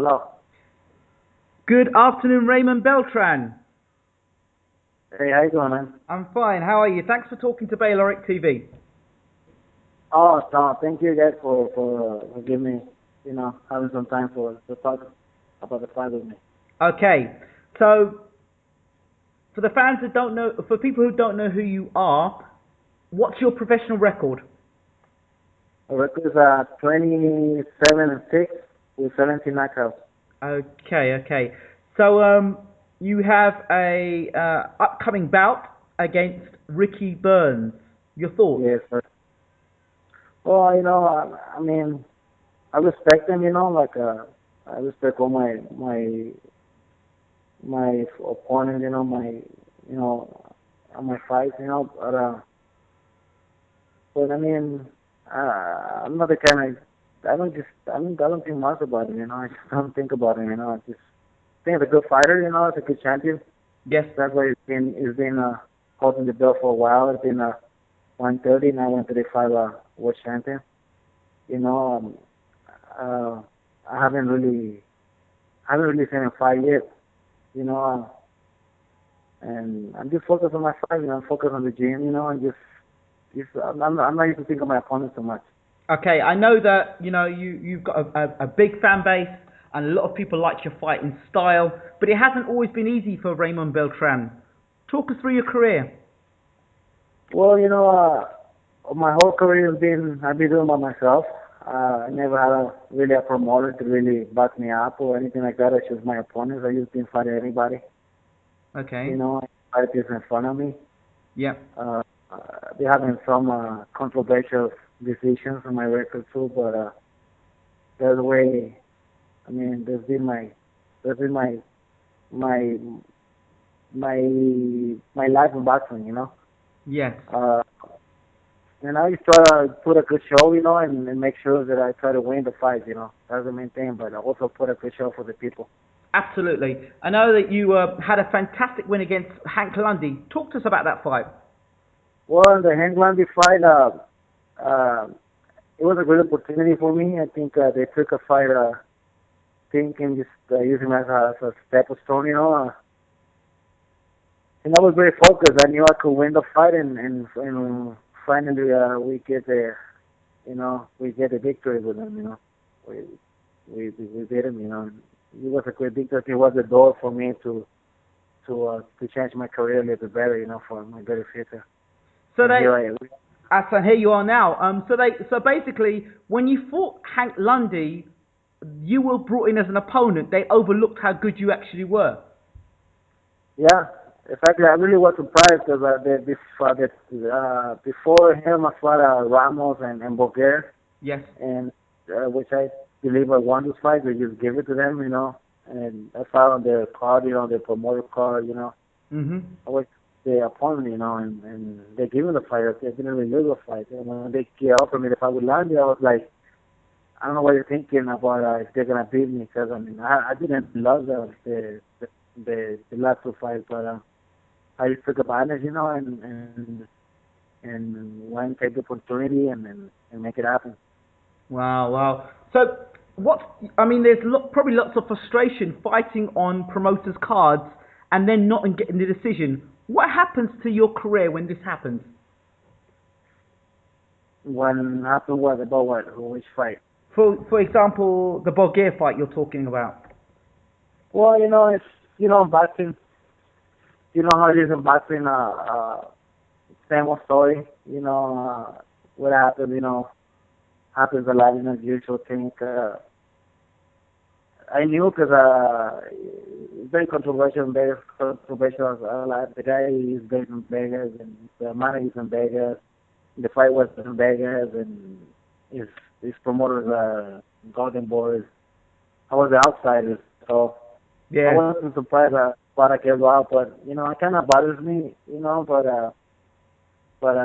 Hello. Good afternoon, Raymond Beltran. Hey, how you doing, man? I'm fine. How are you? Thanks for talking to Bayloric TV. Oh, no, thank you guys for giving me, having some time to talk about the fight with me. Okay, so for the fans that don't know, for people who don't know who you are, what's your professional record? The record is 27-6 with 17 knockouts. Okay. So you have a upcoming bout against Ricky Burns. Your thoughts? Yes, sir. Well, I mean, I respect him, I respect all my opponents, on my fights, but I mean, I'm not the kind of, I don't think much about him, I just don't think about him, I just think he's a good fighter, he's a good champion. Yes. That's why he's been holding the belt for a while. It's been 130, now 135 world champion. I haven't really seen him fight yet, and I'm just focused on my fight, I'm focused on the gym, and I'm not used to think of my opponent so much. Okay, I know that you've got a big fan base and a lot of people like your fighting style, but it hasn't always been easy for Raymond Beltran. Talk us through your career. Well, my whole career I've been doing by myself. I never had really a promoter to really back me up or anything like that. I choose my opponents. I just didn't fight anybody. Okay. I fight people in front of me. Yeah. There have been some controversial decisions on my record too, but that's the way. I mean, that's been my my life in boxing. Yes. And I just try to put a good show, and make sure that I try to win the fight. That's the main thing. But I also put a good show for the people. Absolutely. I know that you had a fantastic win against Hank Lundy. Talk to us about that fight. Well, in the Hank Lundy fight, it was a great opportunity for me. I think they took a fight, thinking just using as a step stone, and I was very focused. I knew I could win the fight, and finally we get the victory with him. We beat him. It was a great victory. It was the door for me to change my career a little bit better, for my better future. So here you are now. So basically, when you fought Hank Lundy, you were brought in as an opponent. They overlooked how good you actually were. Yeah, exactly. I really was surprised because before him I fought Ramos and Bulgaria. Yes. And which I believe I won this fight. They just give it to them, and I fought on their card, their promoter card, Mhm. I was the opponent, and they gave me the fight. They didn't really lose the fight. And when they offered me the fight with Landy, I was like, I don't know what you're thinking about if they're gonna beat me, because I mean I didn't love the last two fights, but I just took advantage, and went and take the opportunity and make it happen. Wow. So there's probably lots of frustration fighting on promoters' cards and then not getting the decision. What happens to your career when this happens? When happened what about what? Which fight? For example, the Bulgaria fight you're talking about. Well, it's boxing. You know how it is in boxing. Same old story. What happens. Happens a lot. Usual thing. I knew because it's very controversial. Very controversial. The guy is based in Vegas, and the manager is in Vegas. The fight was in Vegas, and his promoters, Golden Boys. I was the outsider, so Yeah. I wasn't surprised what I came out, but it kind of bothers me, but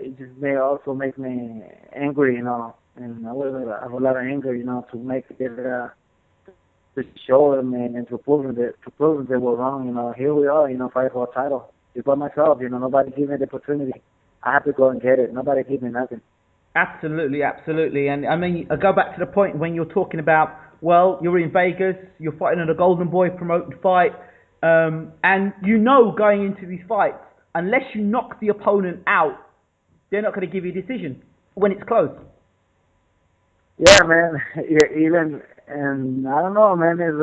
it just also makes me angry, and I have a lot of anger, to make it to show them and to prove them they were wrong. Here we are, fighting for a title. It's by myself, nobody gave me the opportunity. I have to go and get it. Nobody gave me nothing. Absolutely. And I mean, I go back to the point when you're talking about well, you're in Vegas, you're fighting in a Golden Boy promoted fight, and you know going into these fights, unless you knock the opponent out, they're not going to give you a decision when it's close. Yeah, man. Yeah, even and I don't know, man. Is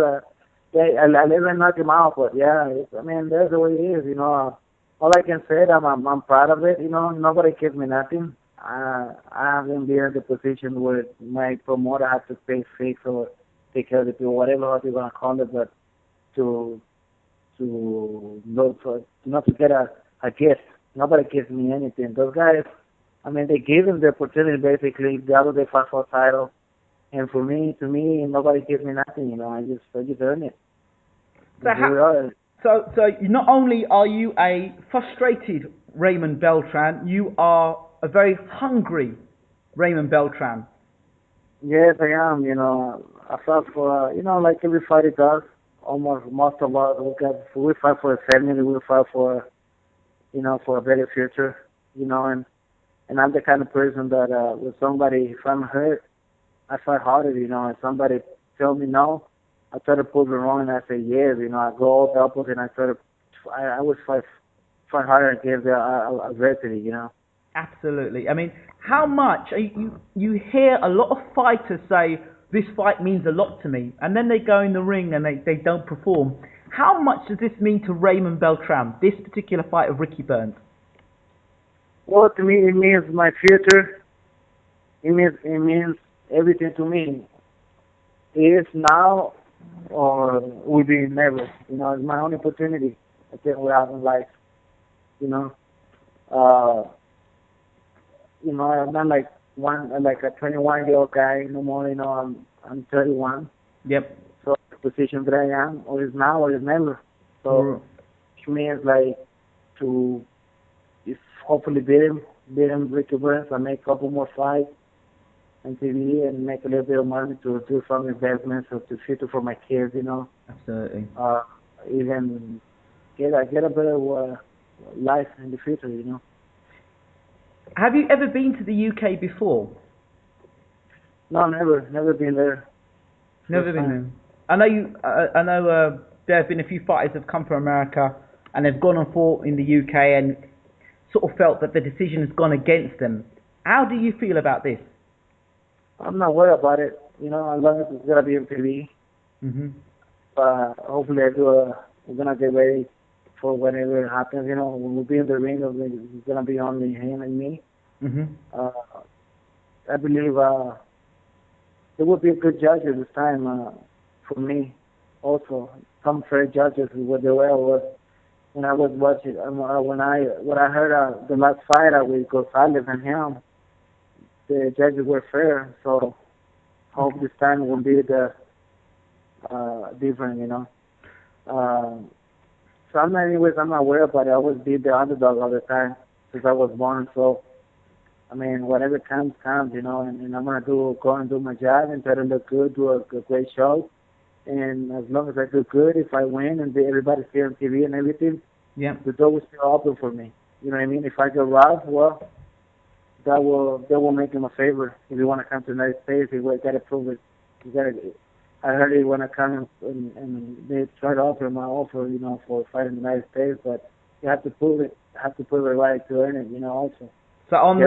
yeah, I never knock him out, but yeah, I mean, that's the way it is. All I can say, I'm proud of it. Nobody gives me nothing. I haven't been in the position where my promoter has to pay fix or take care of the people, whatever you're gonna call it, but to look for not to get a gift. Nobody gives me anything. Those guys, I mean, they gave him the opportunity basically. The other day fought for a title, and to me, nobody gives me nothing. I just earn it. So not only are you a frustrated Raymond Beltran, you are a very hungry Raymond Beltran. Yes, I am. I fought for like every fighter does. Almost most of us we fight for a family. We fight for for a better future. And I'm the kind of person that with somebody, if I'm hurt, I fight harder. If somebody tell me no, I try to prove it wrong, and I say yes. I go all the opposite, and I always fight harder against the adversity. Absolutely. I mean, how much you hear a lot of fighters say this fight means a lot to me, and then they go in the ring and they don't perform. How much does this mean to Raymond Beltran, this particular fight of Ricky Burns? Well, to me, it means my future. It means everything to me. It is now or will be never. It's my only opportunity. I think we have in life. I'm not like a 21-year-old guy no more. I'm 31. Yep. So the position that I am, or is now or is never. So it means like to hopefully beat him Ricky Burns. I make a couple more fights on TV and make a little bit of money to do some investments or to future for my kids. Absolutely. Even get a better life in the future. Have you ever been to the UK before? No, never been there. Never been there. I know there have been a few fighters that have come from America and they've gone and fought in the UK and sort of felt that the decision has gone against them. How do you feel about this? I'm not worried about it. As long as it's gonna be on TV. Mhm. Hopefully we're gonna get ready for whenever it happens. When we'll be in the ring, it's gonna be only him and me. Mhm. I believe there will be good judges this time for me. Also, some fair judges what they were when I was watching. When I heard the last fight with Gonzalez and him, the judges were fair. So hope this time will be the different. So I'm not worried about it. I always be the underdog all the time since I was born. So I mean, whatever comes, and I'm gonna go and do my job and try to look good, do a great show. And as long as I do good, if I win and everybody see on TV and everything, yeah, the door will still open for me. You know what I mean? If I get robbed, well, that will make him a favor. If you want to come to the United States, you gotta prove it. I heard he want to come and they try to offer him an offer, for fighting the United States, but you have to prove it. Have to prove it right to earn it, also. So on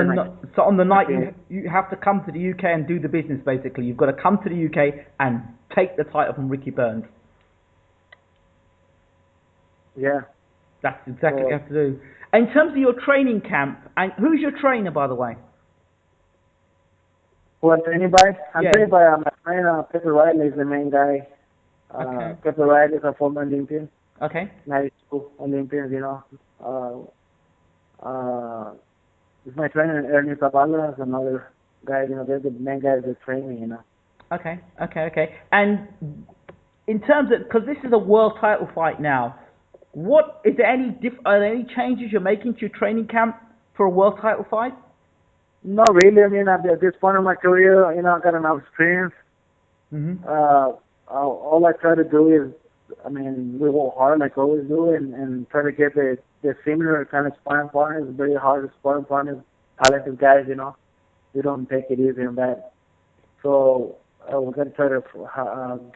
the night you have to come to the UK and do the business. Basically, you've got to come to the UK and take the title from Ricky Burns. Yeah, that's exactly what you have to do. In terms of your training camp, and who's your trainer, by the way? What, anybody? I'm trained by my trainer, Pepper Riley is the main guy. Okay. Pepper Riley is a former Olympian. Okay. 92 Olympians, It's my trainer, Ernie Zavala, is another guy, they're the main guys that train me, Okay. And in terms of, because this is a world title fight now, are there any changes you're making to your training camp for a world title fight? Not really. I mean, at this point of my career, I got enough experience. Mm-hmm. All I try to do is, we work hard like I always do, and try to get the similar kind of sparring partners, very hard sparring partners, talented guys, We don't take it easy on that. So we're gonna try to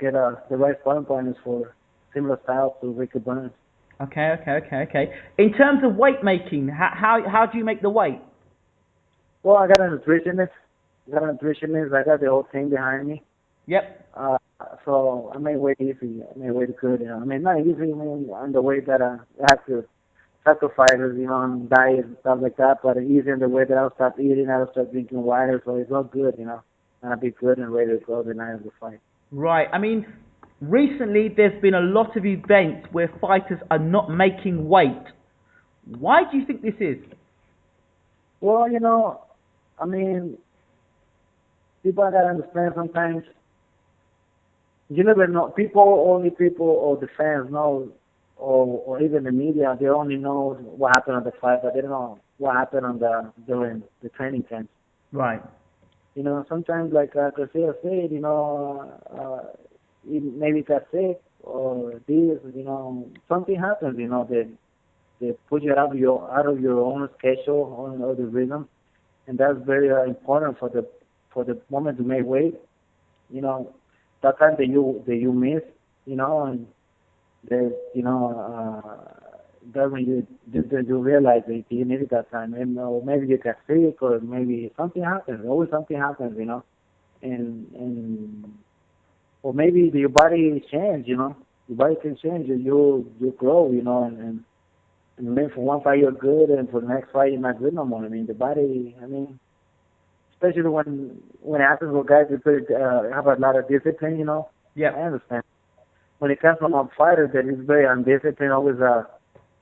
get the right sparring partners for similar styles to Ricky Burns. Okay. In terms of weight making, how do you make the weight? Well, I got a nutritionist. I got the whole team behind me. Yep. So I made weight easy. I made weight good. I mean, not easy. I mean, on the way that I have to sacrifice, on diet and stuff like that. But easy in the way that I'll stop eating. I'll start drinking water. So it's all good, And I'll be good and ready to go the night of the fight. Right. I mean, recently there's been a lot of events where fighters are not making weight. Why do you think this is? Well, I mean, people gotta understand sometimes. You never know. Only people or the fans know, or even the media, they only know what happened on the fight, but they don't know what happened during the training camp. Right. Sometimes like Garcia said, maybe got sick or this, something happens, they put you out of your own schedule, or the rhythm, and that's very important for the moment to make weight. That time that you miss, and there's that's when you realize that you needed that time, and or maybe you get sick, or maybe something happens. Always something happens, and or maybe your body change, Your body can change, you grow, and maybe for one fight you're good, and for the next fight you're not good no more. I mean, the body. I mean, especially when it happens with guys that have a lot of discipline, Yeah. I understand. When it comes from a fighter that is very undisciplined, always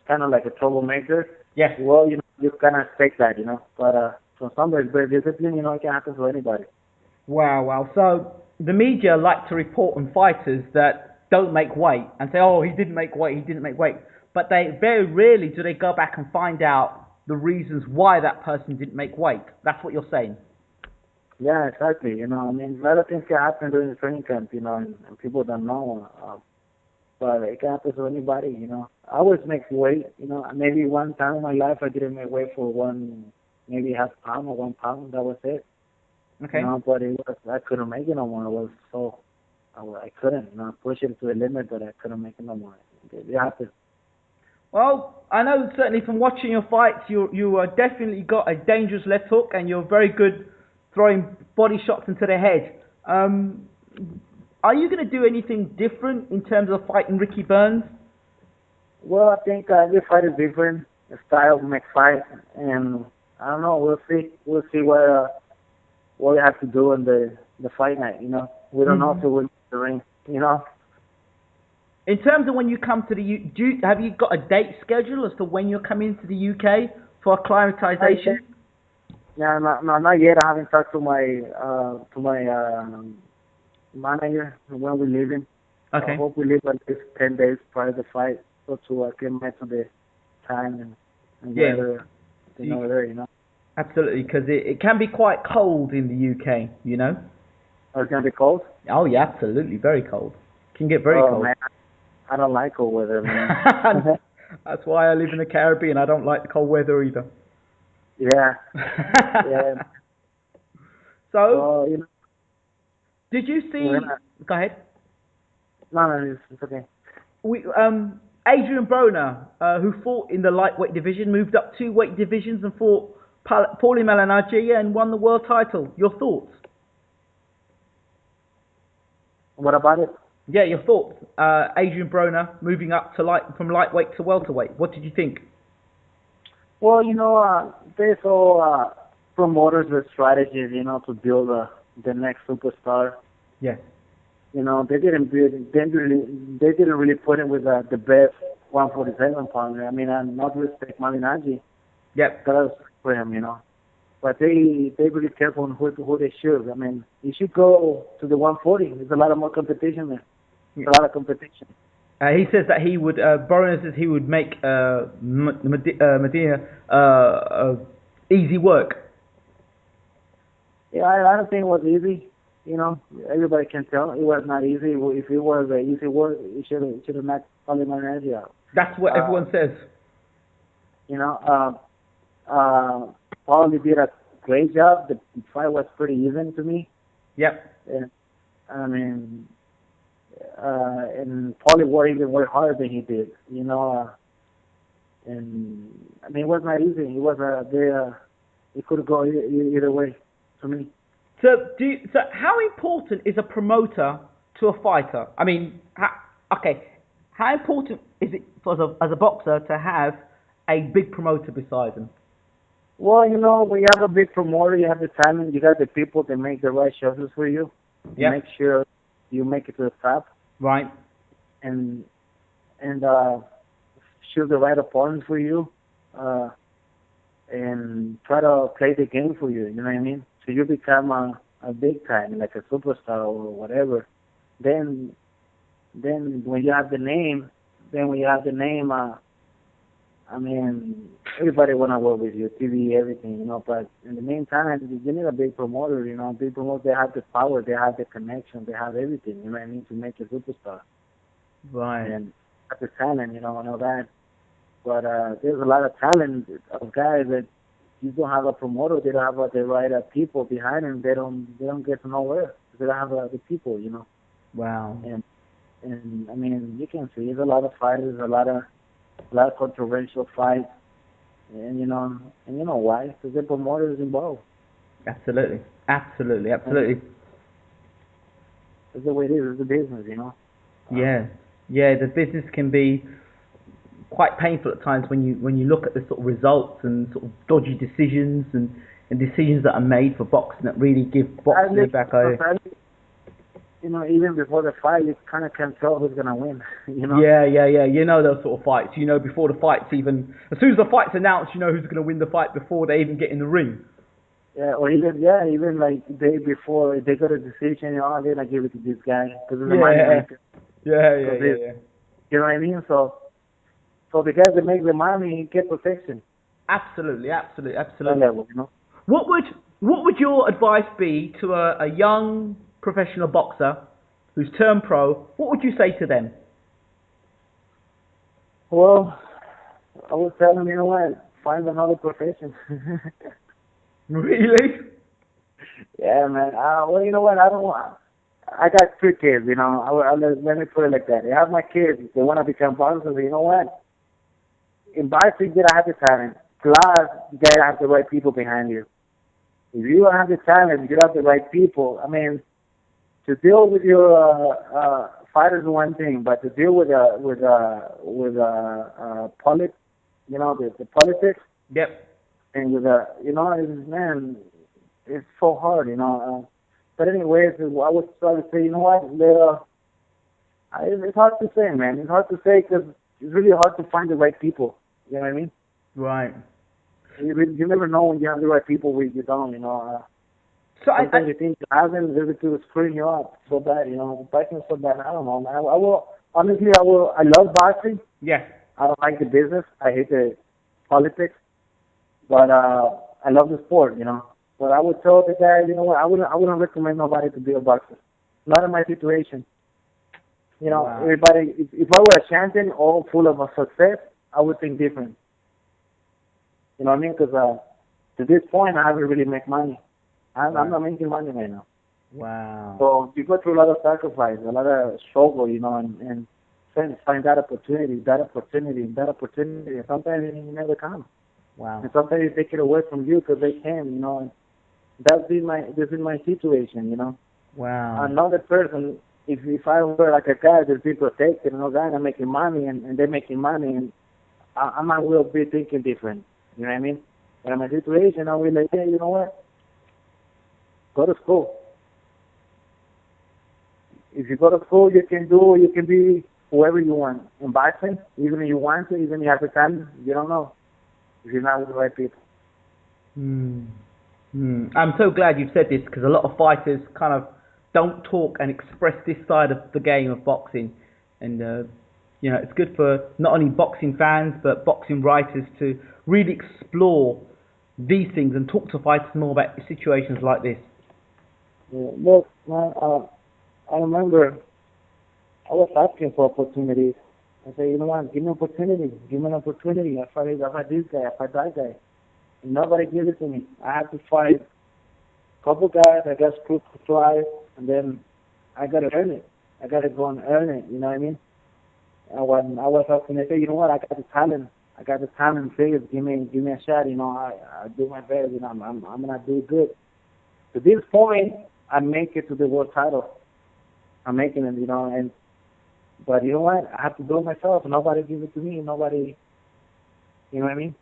kind of like a troublemaker. Yes. Well, you kind of expect that, But from somebody who's very disciplined, it can happen to anybody. Wow. So the media like to report on fighters that don't make weight and say, oh, he didn't make weight. But they very rarely do they go back and find out the reasons why that person didn't make weight. That's what you're saying. Yeah, exactly. I mean, a lot of things can happen during the training camp, and people don't know. But it can happen to anybody, I always make weight, Maybe one time in my life I didn't make weight for maybe half pound or 1 pound. That was it. Okay. But I couldn't make it no more. I couldn't, push it to the limit, but I couldn't make it no more. It happened. Well, I know certainly from watching your fights, you definitely got a dangerous left hook, and you're very good throwing body shots into the head. Are you going to do anything different in terms of fighting Ricky Burns? Well, I think every fight is different. The style makes fight, and I don't know. We'll see. We'll see what we have to do in the fight night. We don't know if we win the ring. In terms of when you come to the have you got a date schedule as to when you're coming to the UK for acclimatization? Yeah, not yet. I haven't talked to my manager when we're leaving. Okay. I hope we leave at least 10 days prior to the fight, so to acclimate to the time and weather, there. Absolutely, because it can be quite cold in the UK, Oh, it's gonna be cold. Oh yeah, absolutely, very cold. Can get very cold. Man, I don't like cold weather, man. That's why I live in the Caribbean. I don't like the cold weather either. Yeah. Yeah. So, did you see? Go ahead. No, it's okay. Adrian Broner, who fought in the lightweight division, moved up 2 weight divisions and fought Paulie Malignaggi and won the world title. Your thoughts? What about it? Yeah, your thoughts. Adrian Broner moving up to from lightweight to welterweight. What did you think? Well, there's all promoters with strategies, to build the next superstar. Yes. They didn't really put him with the best 147 pounder. I mean, I not respect Malignaggi. Yep. That was for him, But they really careful on who they choose. I mean, you should go to the 140. There's a lot of more competition there. There's a lot of competition. He says that he would. Broner says he would make Medina easy work. Yeah, I don't think it was easy. Everybody can tell it was not easy. If it was easy work, it should have knocked Paulie Malignaggi out. That's what everyone says. Paulie did a great job. The fight was pretty even to me. Yep. I mean, and Paulie worked even worked harder than he did, and I mean, it was not easy. It was it could go either way for me. So how important is a promoter to a fighter? I mean, okay, how important is it for as a boxer to have a big promoter beside him? Well, when you have a big promoter, you have the talent, you got the people that make the right choices for you, and Yeah. make sure you make it to the top, Right. and and choose the right opponent for you, uh, and try to play the game for you. You know what I mean? So you become a big time, like a superstar or whatever. Then then when you have the name, then when you have the name, I mean, everybody wanna work with you, TV, everything, But in the meantime, you need a big promoter, Big promoters, they have the power, they have the connection, they have everything, you know what I mean, to make a superstar. Right. And have the talent, and all that. But there's a lot of talent of guys that you don't have a promoter, they don't have the right people behind them, they don't get to nowhere. They don't have the people, Wow. And I mean, you can see there's a lot of fighters, a lot of controversial fights, and you know why? Because the promoters involved. Absolutely. Absolutely. And Absolutely. that's the way it is. It's a business. Uh, Yeah. Yeah. The business can be quite painful at times when you look at the sort of results and sort of dodgy decisions and decisions that are made for boxing that really give boxing a sadly, back eye. sadly, even before the fight, you kind of can tell who's gonna win. Yeah, yeah, yeah. You know those sort of fights. You know before the fight's even, as soon as the fight's announced, you know who's going to win the fight before they even get in the ring. Yeah, or even like the day before they got a decision, they're gonna give it to this guy because it's a money Yeah, maker. yeah, yeah, Because yeah, yeah. you know what I mean? So the guys that make the money get protection. Absolutely, absolutely, That absolutely. level. What would what would your advice be to a young professional boxer who's turned pro? What would you say to them? Well, I was telling you know what, find another profession. Really? Yeah, man. Well, you know what? I don't want. I got 3 kids. Let me put it like that. I have my kids. They want to become boxers. You know what? In boxing, you gotta have the talent. Plus, you gotta have the right people behind you. If you don't have the talent, you don't have the right people. I mean, to deal with your fighters is one thing, but to deal with the politics Yep. and man, it's so hard. But anyways, I was trying to say, you know what? It's hard to say, man. It's hard to say because it's really hard to find the right people. You know what I mean? Right. You never know when you have the right people when you don't. So Sometimes you think you have them, they're to screwing you up so bad. Boxing is so bad. I don't know, man. I will honestly. I love boxing. yeah. I don't like the business. I hate the politics, but I love the sport. But I would tell the guy, you know what? I wouldn't recommend nobody to be a boxer. Not in my situation. Wow. Everybody. If I were a champion, all full of success, I would think different. You know what I mean? Because to this point, I haven't really made money. I'm not making money right now. Wow. So you go through a lot of sacrifice, a lot of struggle, and find that opportunity, and sometimes it never comes. Wow. And sometimes they take it away from you because they can. And this is my situation. Wow. Another person, if I were like a guy that's being protected and all that, I'm making money and they're making money, and I might well be thinking different. You know what I mean? But in my situation, I will like, hey, you know what? Go to school. If you go to school, you can be whoever you want. In boxing, even if you want to, even if you have the talent, you don't know if you're not with the right people. Hmm. Hmm. I'm so glad you've said this because a lot of fighters kind of don't talk and express this side of the game of boxing, and it's good for not only boxing fans but boxing writers to really explore these things and talk to fighters more about situations like this. Yeah, look, man, I remember I was asking for opportunities. I said, you know what, give me an opportunity. I fight this guy, I fight that guy. And nobody gave it to me. I had to fight a couple guys, I got screwed twice, and then I gotta earn it. I gotta go and earn it. You know what I mean? And when I was up and I said, you know what, I got the talent. I got the talent. Please give me a shot. You know, I do my best. You know, I'm gonna do good. To this point, I make it to the world title. I'm making it. You know, and but you know what? I have to do it myself. Nobody give it to me. Nobody. You know what I mean?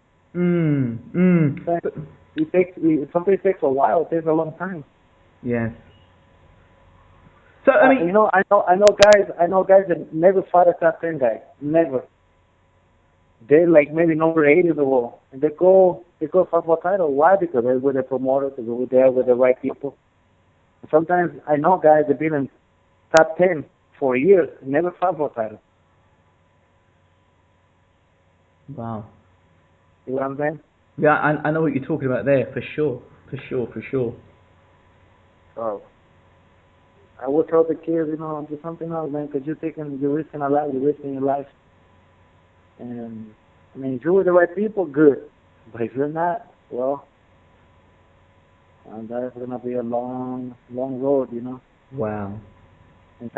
But something takes a while. It takes a long time. Yes. So I mean, you know, I know guys that never fought a top 10 guy. Never. They're like maybe number 8 in the world, and they go fight for a title. Why? Because they're with the promoters. They're there with the right people. Sometimes I know guys that been in top 10 for years, never fought for a title. Wow. You know what I'm saying? Yeah, I know what you're talking about there, for sure. So I would tell the kids, you know, do something else, man, because you're risking a lot, you're risking your life. And I mean, if you're with the right people, good. But if you're not, well, that's gonna be a long road, you know. Wow. And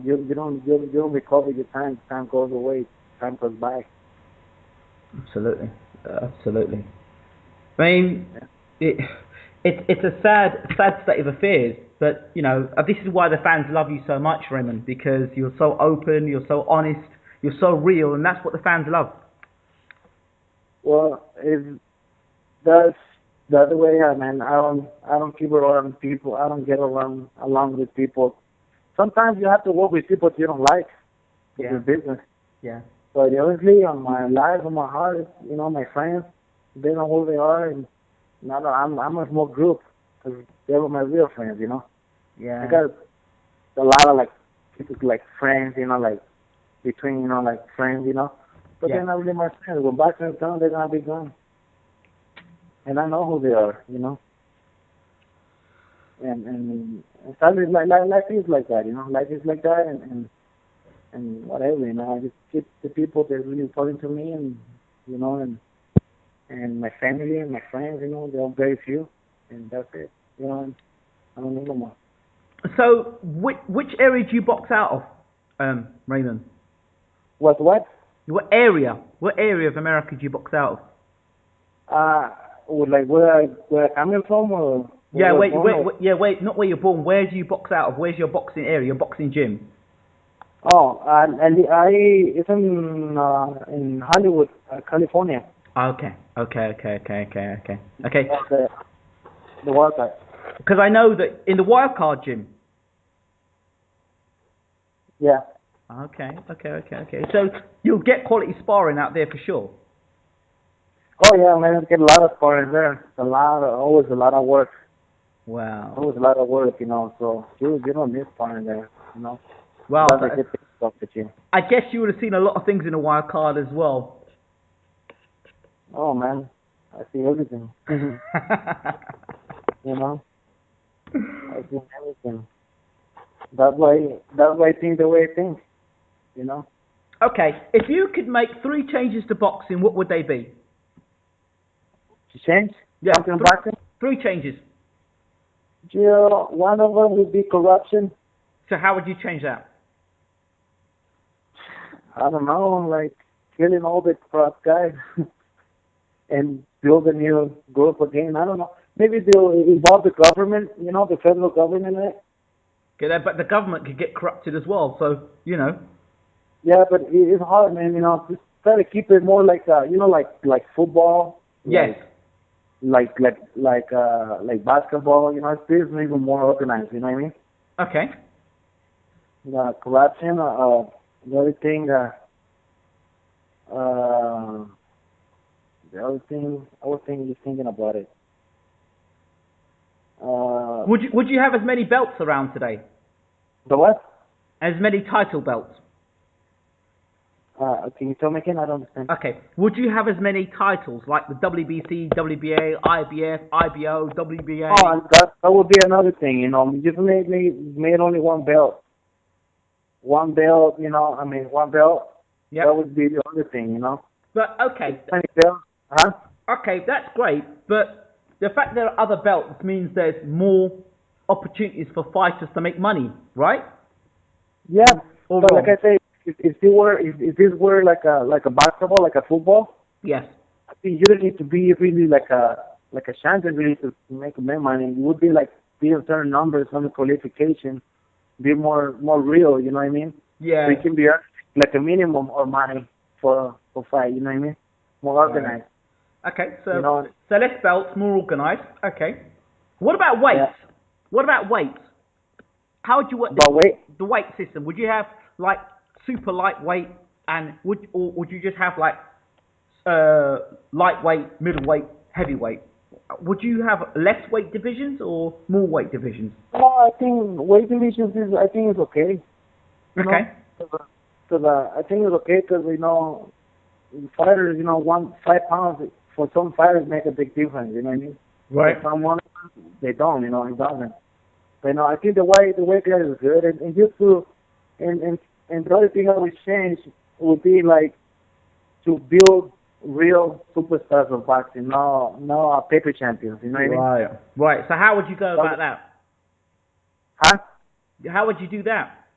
you don't recover your time. Time goes away. Time goes by. Absolutely. I mean, it's a sad state of affairs, but you know, this is why the fans love you so much, Raymond, because you're so open, you're so honest, you're so real, and that's what the fans love. Well, that's the other way, man. I don't keep around people. I don't get along with people. Sometimes you have to work with people you don't like. Yeah. It's business. Yeah. But honestly, on my life, on my heart, you know, my friends, they know who they are, and I'm a small group because they were my real friends, you know. Yeah. I got a lot of like people like friends, you know, like between, you know, like friends, you know. But they're not really my friends. When boxing is done, they're gonna be gone. And I know who they are, you know. And sadly, life is like that, you know. Life is like that, and whatever, you know. I just keep the people that are really important to me, and you know, and my family and my friends, you know, they're very few, and that's it. You know, and I don't need no more. So, which area do you box out of, Raymond? What? What area of America do you box out of? Like where I'm coming from, or yeah, wait, not where you're born. Where do you box out of? Where's your boxing area? Your boxing gym? Oh, and it's in Hollywood, California. Okay. The wildcard. Because I know that in the wildcard gym. Yeah. Okay. So you'll get quality sparring out there for sure. Oh yeah, man, get a lot of sparring there. Always a lot of work. Wow. Always a lot of work, you know. So you don't miss sparring there, you know. Well, I guess you would have seen a lot of things in the wild card as well. Oh man, I see everything. You know, I see everything. That's why I think the way I think. You know. Okay, if you could make 3 changes to boxing, what would they be? To change? Yeah. Boxing? 3 changes. Yeah, one of them would be corruption. So how would you change that? I don't know, like killing all the corrupt guys and build a new group again. I don't know. Maybe they'll involve the government, you know, the federal government in it. Okay, but the government could get corrupted as well, so, you know. Yeah, but it's hard, man, you know. Just try to keep it more like, you know, like football. Yes. Like basketball, you know, it's even more organized, you know what I mean? Okay. Corruption, the other thing I was just thinking about it. Would you have as many belts around today? The what? As many title belts? Can you tell me again? I don't understand. Okay. Would you have as many titles like the WBC, WBA, IBF, IBO, WBA? Oh, that would be another thing, you know. Just made only one belt. One belt, you know. I mean, one belt. Yep. That would be the other thing, you know. But okay. Belts, huh? Okay, that's great. But the fact there are other belts means there's more opportunities for fighters to make money, right? Yeah, Or but wrong? like I say, if this were like a basketball, like a football, Yes. I think you don't need to be really like a champion really to make money. It would be like be a certain numbers, some qualification, be more real. You know what I mean? Yeah. So it can be like a minimum of money for fight. You know what I mean? More organized. Okay, so You know? so less belts, more organised. Okay. What about weights? Yeah. What about weights? How would you work But wait, the weight system? Would you have like super lightweight, and would you just have like lightweight, middleweight, heavyweight? Would you have less weight divisions or more weight divisions? no, I think weight divisions is okay. You know? Okay. Because I think it's okay because fighters, 5 pounds for some fighters make a big difference. You know what I mean? Right. For someone they don't. It doesn't. But I think the weight class is good, and just to and the other thing I would change would be like to build real superstars of boxing, no paper champions. You know what I mean? Right. Right. So how would you go about that? Huh? How would you do that?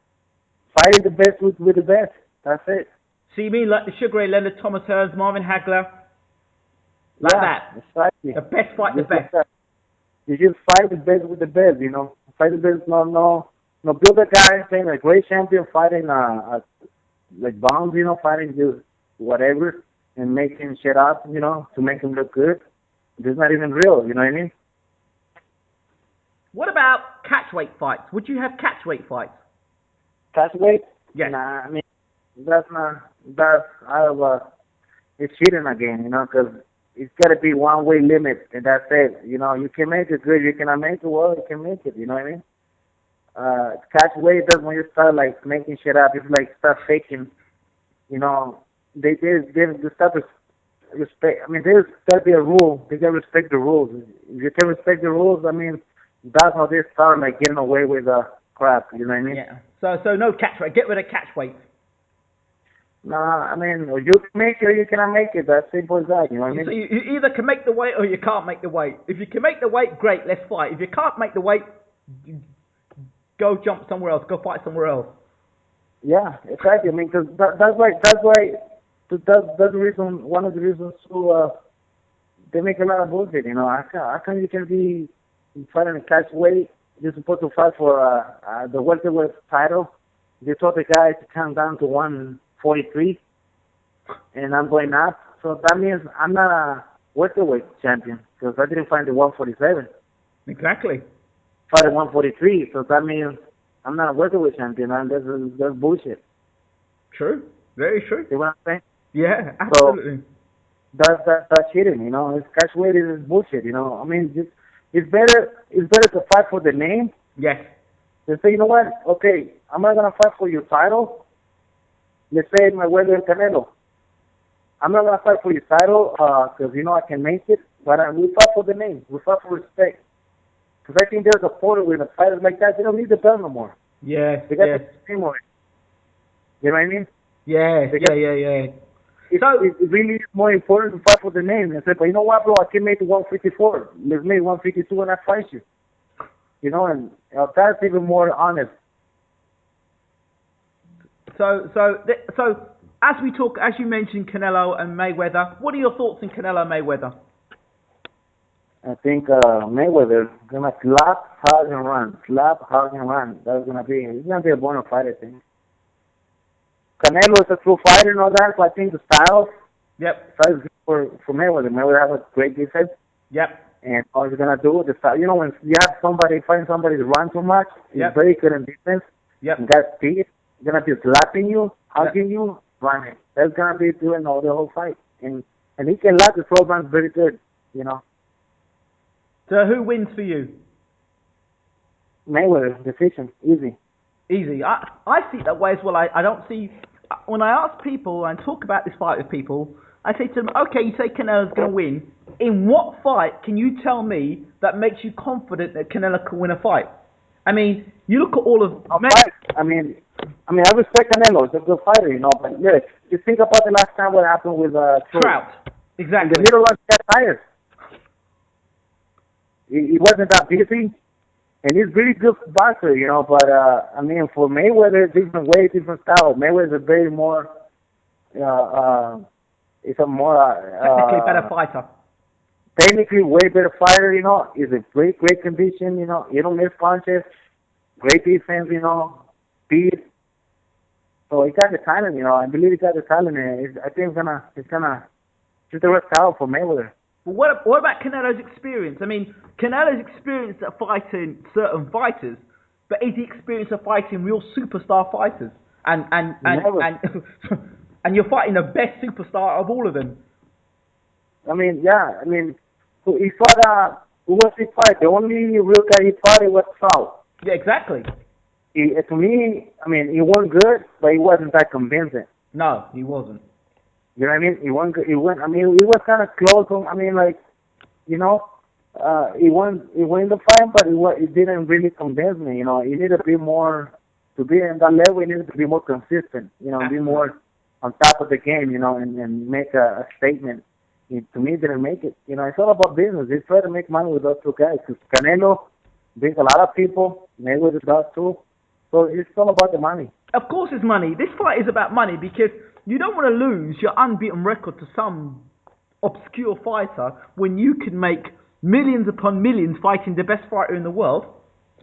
Fighting the best with the best. That's it. So you mean like the Sugar Ray Leonard, Thomas Hearns, Marvin Hagler, like that? Exactly. The best fight the Just best. like that. You just fight the best with the best. Fight the best. No. Build a guy saying a great champion fighting like bombs. Fighting just whatever and making shit up. To make him look good. It's not even real. You know what I mean? What about catchweight fights? Would you have catchweight fights? Catchweight? Yes. Nah, I mean that's out of it's cheating again. Because it's got to be one way limit, and that's it. You can make it good. You cannot make it well. You can make it. You know what I mean? Catchweight does when you start like making shit up. It's like start faking. They start respect. I mean, there's got to be a rule. They got to respect the rules. If you can respect the rules, I mean, that's how they start like getting away with crap. You know what I mean? Yeah. So no catchweight. Get rid of catchweight. Nah, I mean, you can make it or you cannot make it. That's simple as that. You know what I mean? So you either can make the weight or you can't make the weight. If you can make the weight, great, let's fight. If you can't make the weight, go jump somewhere else. Go fight somewhere else. Yeah, exactly. I mean, because that's the reason. One of the reasons they make a lot of bullshit. How come you can be fighting a catchweight? You're supposed to fight for the welterweight title. They told the guy to come down to 143, and I'm going up. So that means I'm not a welterweight champion because I didn't fight the 147. Exactly. Fight at 143, so that means I'm not a welterweight champion, and that's bullshit. True. Very true. See what I'm saying? Yeah, absolutely. So that's cheating. It's catchweight is bullshit. I mean, it's better to fight for the name. Yes. They say, you know what? Okay, I'm not gonna fight for your title. Let's say my weather Canelo. I'm not gonna fight for your title because I can make it. But we fight for the name. We fight for respect. Because I think there's a point where the fighters like that they don't need the belt no more. Yes. They got Yes. the same way. You know what I mean? Yes. Yeah. It's really more important to fight for the name. And say, but you know what, bro? I can make it 154. Let's make 152 and I fight you. And that's even more honest. So as we talk, as you mentioned Canelo and Mayweather, what are your thoughts on Canelo and Mayweather? I think Mayweather gonna slap hard and run. That's it's gonna be a bona fide, I think. Canelo is a true fighter and all that, so I think the style. Yep. Style is good for Mayweather. Mayweather has a great defense. Yep. And all he's gonna do the style. When you have find somebody to run too much, he's very good in defense. Yep. And got speed. He's gonna be slapping you, hugging you, running. That's gonna be doing the whole fight. And he can last the 12 rounds very good. So who wins for you? Mayweather, decision, easy. Easy. I see it that way as well. I don't see, when I ask people and talk about this fight with people, I say to them, okay, you say Canelo's going to win. In what fight can you tell me that makes you confident that Canelo can win a fight? I mean, you look at all of... I mean, I respect Canelo. He's a good fighter, but look, you think about the last time what happened with Trout. Exactly. In the middle of that tired. He wasn't that busy. and he's really good boxer, you know. But I mean, for Mayweather, different way, different style. Mayweather's a very more, it's a more Technically better fighter. technically way better fighter, you know. He's a great condition, you know. You don't miss punches, great defense, you know, speed. So he got the talent, you know. I believe he got the talent, and I think it's the right style for Mayweather. But what about Canelo's experience? I mean, Canelo's experience at fighting certain fighters, but is he experienced at fighting real superstar fighters? And and you're fighting the best superstar of all of them. I mean, yeah. I mean, so he fought. Who was he fight? The only real guy he fought was Saul. Yeah, exactly. To me, I mean, he won good, but he wasn't that convincing. No, he wasn't. You know what I mean? He won. I mean, he was kind of close. I mean, like, you know, he won the fight, but it didn't really convince me. You know, he needed to be more to be in that level. He needed to be more consistent. You know, be more on top of the game. You know, and make a statement. To me, didn't make it. You know, it's all about business. They try to make money with those two guys. Because Canelo brings a lot of people. Mayweather does too. So it's all about the money. Of course, it's money. This fight is about money because you don't want to lose your unbeaten record to some obscure fighter when you can make millions upon millions fighting the best fighter in the world.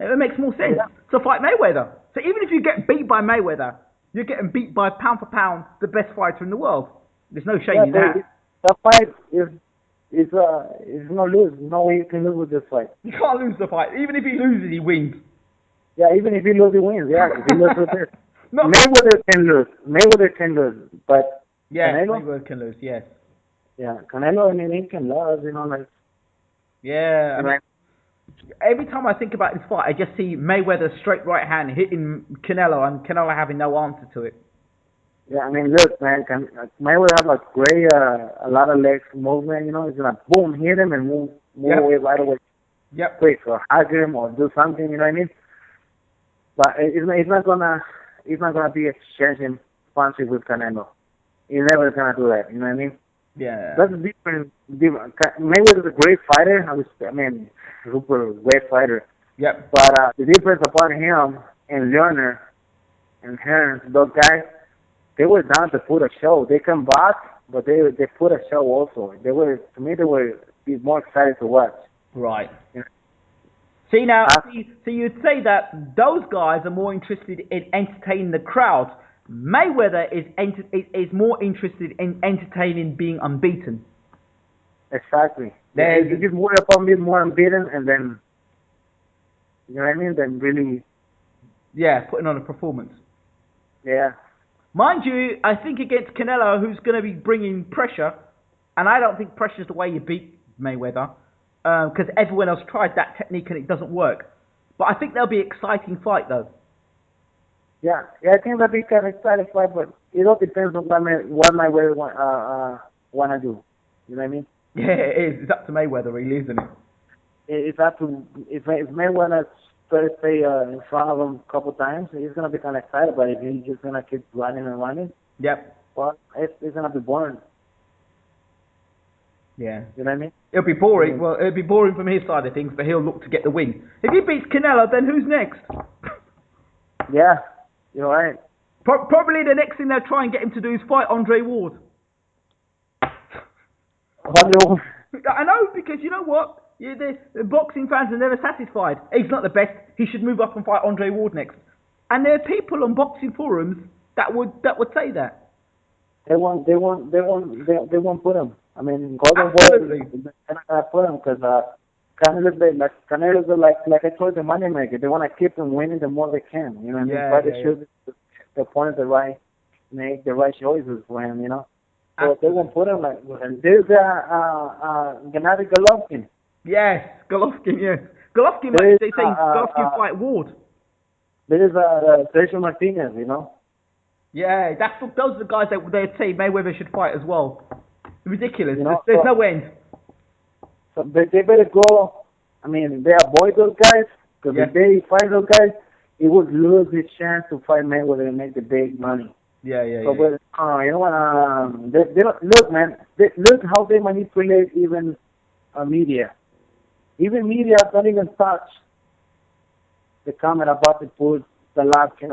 It makes more sense. Yeah. So fight Mayweather. So even if you get beat by Mayweather, you're getting beat by pound for pound the best fighter in the world. There's no shame in that. That fight is no lose. No way you can lose with this fight. You can't lose the fight. Even if he loses, he wins. Yeah, even if he loses, he wins. Yeah, if he loses with this. Mayweather can lose. But yeah, Canelo, Mayweather can lose. Yes. Yeah, Canelo, I mean, he can lose. You know, like. Yeah. I mean, every time I think about this fight, I just see Mayweather's straight right hand hitting Canelo, and Canelo having no answer to it. Yeah, I mean, look, man, Mayweather have a lot of legs movement. You know, he's gonna boom hit him and move away right away. Yep. Quick, or hug him or do something. You know what I mean? But he's not gonna be exchanging punches with Canelo. He's never gonna do that. You know what I mean? Yeah. That's different. Mayweather's a great fighter. I mean, super great fighter. Yep. But the difference upon him and Leonard and Hearns, those guys, they were down to put a show. They can box, but they put a show also. They were be more excited to watch. Right. You know? See now, so you'd say that those guys are more interested in entertaining the crowd. Mayweather is more interested in entertaining being unbeaten. Exactly. You just worry about being more unbeaten, and then, you know what I mean? Then really. Yeah, putting on a performance. Yeah. Mind you, I think against Canelo, who's going to be bringing pressure, and I don't think pressure is the way you beat Mayweather, because everyone else tried that technique and it doesn't work. But I think there'll be an exciting fight, though. Yeah, I think that'll be kind of exciting fight, but it all depends on what Mayweather want to do. You know what I mean? Yeah, it is. It's up to Mayweather, really, isn't it? It's up to if Mayweather first stay in front of him a couple times, he's gonna be kind of excited. But if he's just gonna keep running and running, yep. Well, it's gonna be boring. Yeah. You know what I mean? It'll be boring. Well, it'll be boring from his side of things, but he'll look to get the win. If he beats Canelo, then who's next? Yeah, you're right. Probably the next thing they'll try and get him to do is fight Andre Ward. I know, because you know what? The boxing fans are never satisfied. He's not the best. He should move up and fight Andre Ward next. And there are people on boxing forums that would say that. They won't put him. I mean, Golden Boy, they're not gonna put him because Canelo's like I told the moneymaker. They want to keep him winning the more they can. You know what I mean? Try to shoot the opponent make the right choices for him. You know. So they won't put him like. And there's Gennady Golovkin. Yes, Golovkin. Yes, Golovkin. They say Golovkin fight Ward. There is Sergio Martinez. You know. Yeah, those are the guys that they say Mayweather should fight as well. Ridiculous. You know, there's no end. So they better go. I mean, they avoid those guys because if they fight those guys, he would lose his chance to fight Mayweather and make the big money. Yeah. So, but you know what? They don't, look, man. Look how they manipulate even media. Even media don't even touch the comment about to put Golovkin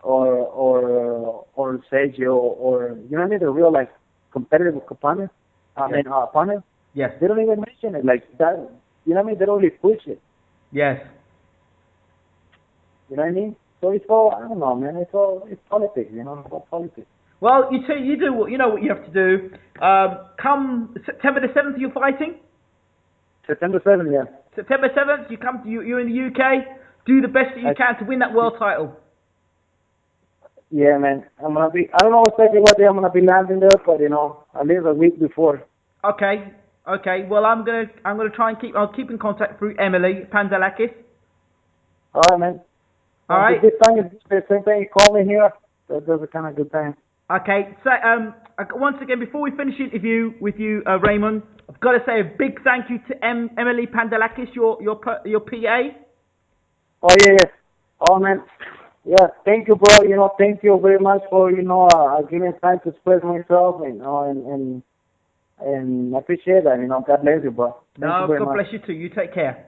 or Sergio or you know what I mean, the real like competitive opponent. Opponent. Yes. They don't even mention it like that. You know what I mean? They don't really push it. Yes. You know what I mean? So it's all, I don't know, man. It's politics. You know, it's all politics. Well, you do what you know what you have to do. Come September the 7th, you're fighting. September 7th, yeah. September 7th, you're in the UK. Do the best that you can to win that world title. Yeah, man. I don't know exactly what day I'm gonna be landing there, but you know, at least a week before. Okay. Well, I'm gonna try and I'll keep in contact through Emily Pandalakis. All right, man. All right. This time is the same thing. You call me here. That's a kind of good time. Okay. So once again, before we finish the interview with you, Raymond, I've got to say a big thank you to Emily Pandalakis, your PA. Oh yeah. Oh man. Yeah. Thank you, bro. You know, thank you very much for giving time to express myself. You know, and I appreciate that. You know, God bless you, bro. Thank you very God much. bless you too. You take care.